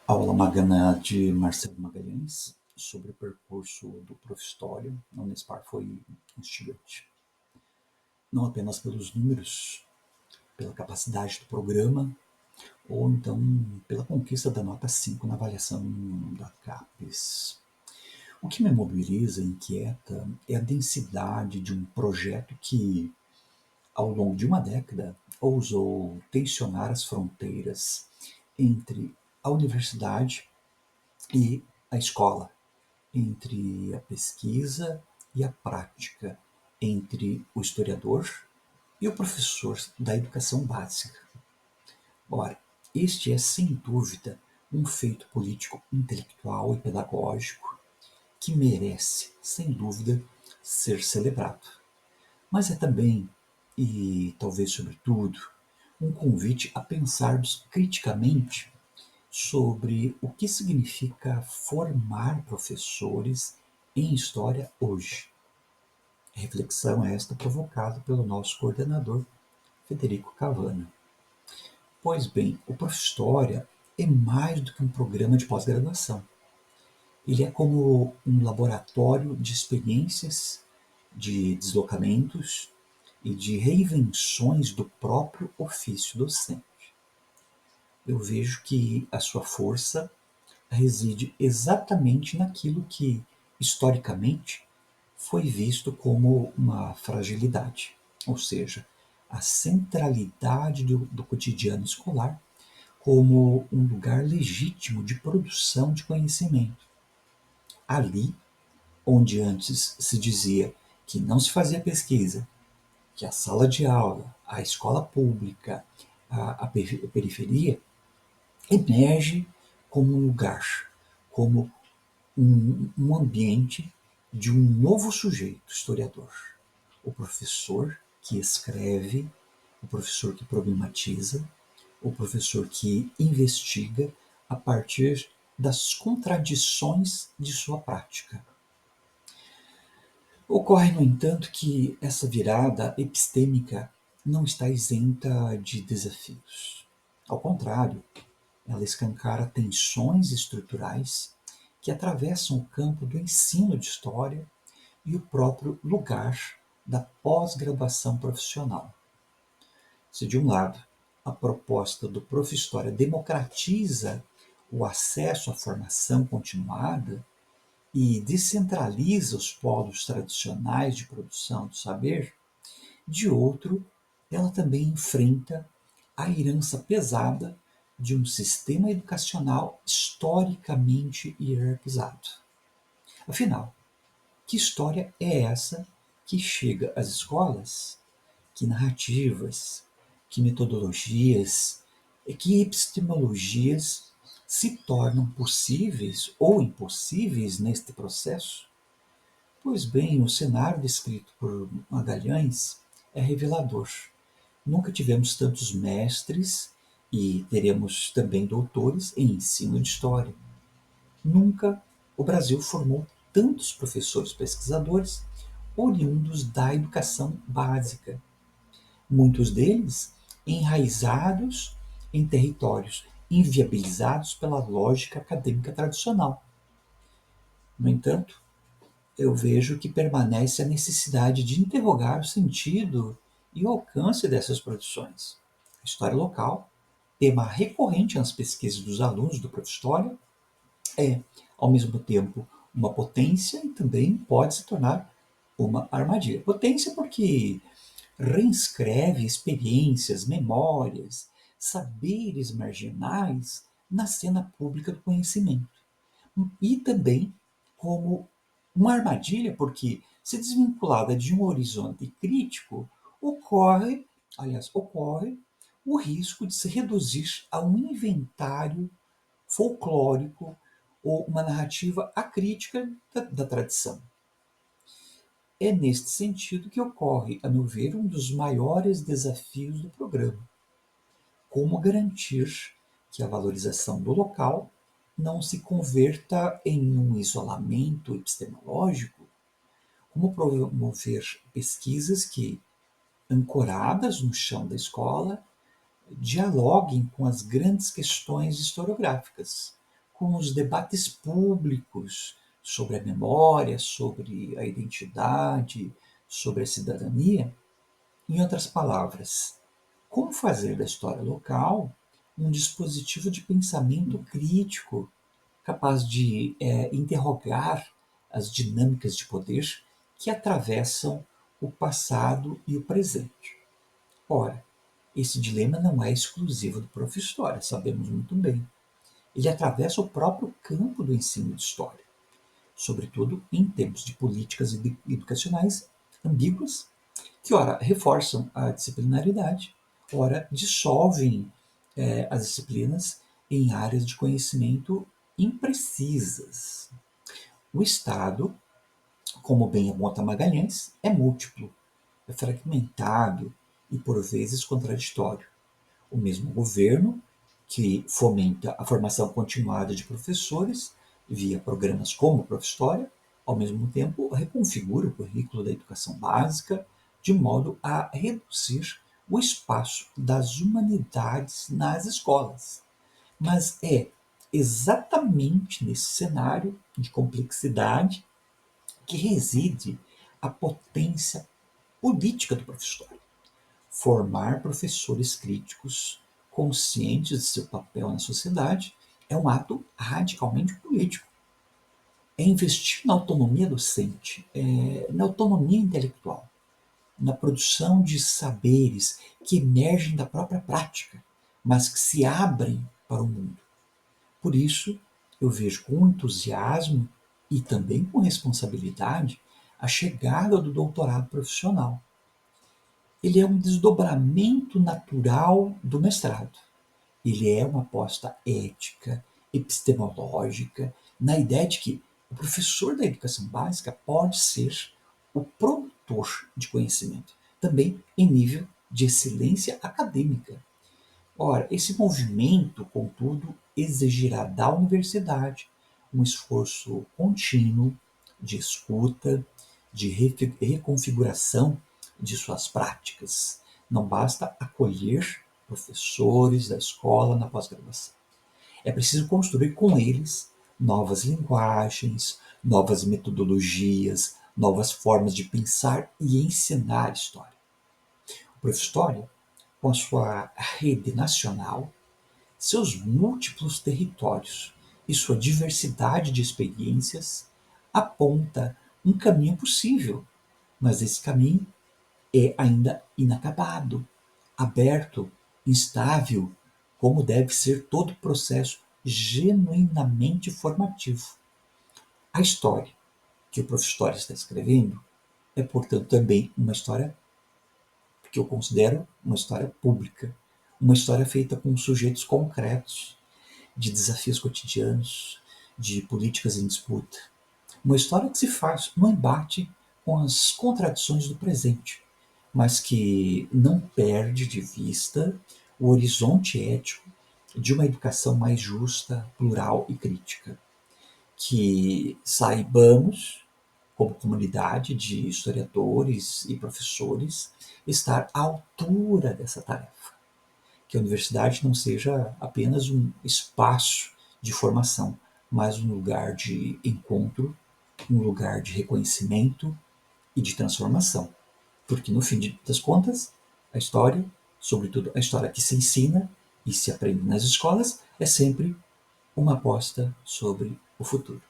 Aula magna de Marcelo Magalhães sobre o percurso do Professório na Unespar foi instigante. Não apenas pelos números, pela capacidade do programa, ou então pela conquista da nota 5 na avaliação da CAPES. O que me mobiliza e inquieta é a densidade de um projeto que, ao longo de uma década, ousou tensionar as fronteiras entre a universidade e a escola, entre a pesquisa e a prática, entre o historiador e o professor da educação básica. Ora, este é, sem dúvida, um feito político, intelectual e pedagógico que merece, sem dúvida, ser celebrado. Mas é também, e talvez sobretudo, um convite a pensarmos criticamente sobre o que significa formar professores em história hoje. A reflexão é esta provocada pelo nosso coordenador, Federico Cavana. Pois bem, o Profhistória é mais do que um programa de pós-graduação. Ele é como um laboratório de experiências, de deslocamentos e de reinvenções do próprio ofício docente. Eu vejo que a sua força reside exatamente naquilo que, historicamente, foi visto como uma fragilidade, ou seja, a centralidade do cotidiano escolar como um lugar legítimo de produção de conhecimento. Ali, onde antes se dizia que não se fazia pesquisa, que a sala de aula, a escola pública, a periferia, emerge como um lugar, como um ambiente de um novo sujeito historiador. O professor que escreve, o professor que problematiza, o professor que investiga a partir das contradições de sua prática. Ocorre, no entanto, que essa virada epistêmica não está isenta de desafios. Ao contrário, ela escancara tensões estruturais que atravessam o campo do ensino de história e o próprio lugar da pós-graduação profissional. Se, de um lado, a proposta do Prof. História democratiza o acesso à formação continuada e descentraliza os polos tradicionais de produção do saber, de outro, ela também enfrenta a herança pesada de um sistema educacional historicamente hierarquizado. Afinal, que história é essa que chega às escolas? Que narrativas, que metodologias, que epistemologias se tornam possíveis ou impossíveis neste processo? Pois bem, o cenário descrito por Magalhães é revelador. Nunca tivemos tantos mestres e teremos também doutores em ensino de história. Nunca o Brasil formou tantos professores pesquisadores oriundos da educação básica, muitos deles enraizados em territórios inviabilizados pela lógica acadêmica tradicional. No entanto, eu vejo que permanece a necessidade de interrogar o sentido e o alcance dessas produções. A história local, tema recorrente nas pesquisas dos alunos do Profhistória, é, ao mesmo tempo, uma potência e também pode se tornar uma armadilha. Potência porque reinscreve experiências, memórias, saberes marginais na cena pública do conhecimento. E também como uma armadilha, porque, se desvinculada de um horizonte crítico, ocorre o risco de se reduzir a um inventário folclórico ou uma narrativa acrítica da tradição. É neste sentido que ocorre, a meu ver, um dos maiores desafios do programa: como garantir que a valorização do local não se converta em um isolamento epistemológico, como promover pesquisas que, ancoradas no chão da escola, dialoguem com as grandes questões historiográficas, com os debates públicos sobre a memória, sobre a identidade, sobre a cidadania. Em outras palavras, como fazer da história local um dispositivo de pensamento crítico capaz de interrogar as dinâmicas de poder que atravessam o passado e o presente. Ora, esse dilema não é exclusivo do Prof. História, sabemos muito bem. Ele atravessa o próprio campo do ensino de história, sobretudo em tempos de políticas educacionais ambíguas, que ora reforçam a disciplinaridade, ora dissolvem as disciplinas em áreas de conhecimento imprecisas. O Estado, como bem aponta Magalhães, é múltiplo, é fragmentado e por vezes contraditório. O mesmo governo, que fomenta a formação continuada de professores via programas como Profhistória, ao mesmo tempo reconfigura o currículo da educação básica de modo a reduzir o espaço das humanidades nas escolas. Mas é exatamente nesse cenário de complexidade que reside a potência política do professor. Formar professores críticos, conscientes de seu papel na sociedade, é um ato radicalmente político. É investir na autonomia docente, na autonomia intelectual, na produção de saberes que emergem da própria prática, mas que se abrem para o mundo. Por isso, eu vejo com entusiasmo e também com responsabilidade a chegada do doutorado profissional. Ele é um desdobramento natural do mestrado. Ele é uma aposta ética, epistemológica, na ideia de que o professor da educação básica pode ser o produtor de conhecimento, também em nível de excelência acadêmica. Ora, esse movimento, contudo, exigirá da universidade um esforço contínuo de escuta, de reconfiguração de suas práticas. Não basta acolher professores da escola na pós-graduação. É preciso construir com eles novas linguagens, novas metodologias, novas formas de pensar e ensinar história. O Profhistória, com a sua rede nacional, seus múltiplos territórios e sua diversidade de experiências, aponta um caminho possível, mas esse caminho é ainda inacabado, aberto, instável, como deve ser todo processo genuinamente formativo. A história que o Prof. História está escrevendo é, portanto, também uma história que eu considero uma história pública, uma história feita com sujeitos concretos, de desafios cotidianos, de políticas em disputa. Uma história que se faz no embate com as contradições do presente, mas que não perde de vista o horizonte ético de uma educação mais justa, plural e crítica. Que saibamos, como comunidade de historiadores e professores, estar à altura dessa tarefa. Que a universidade não seja apenas um espaço de formação, mas um lugar de encontro, um lugar de reconhecimento e de transformação. Porque, no fim das contas, a história, sobretudo a história que se ensina e se aprende nas escolas, é sempre uma aposta sobre o futuro.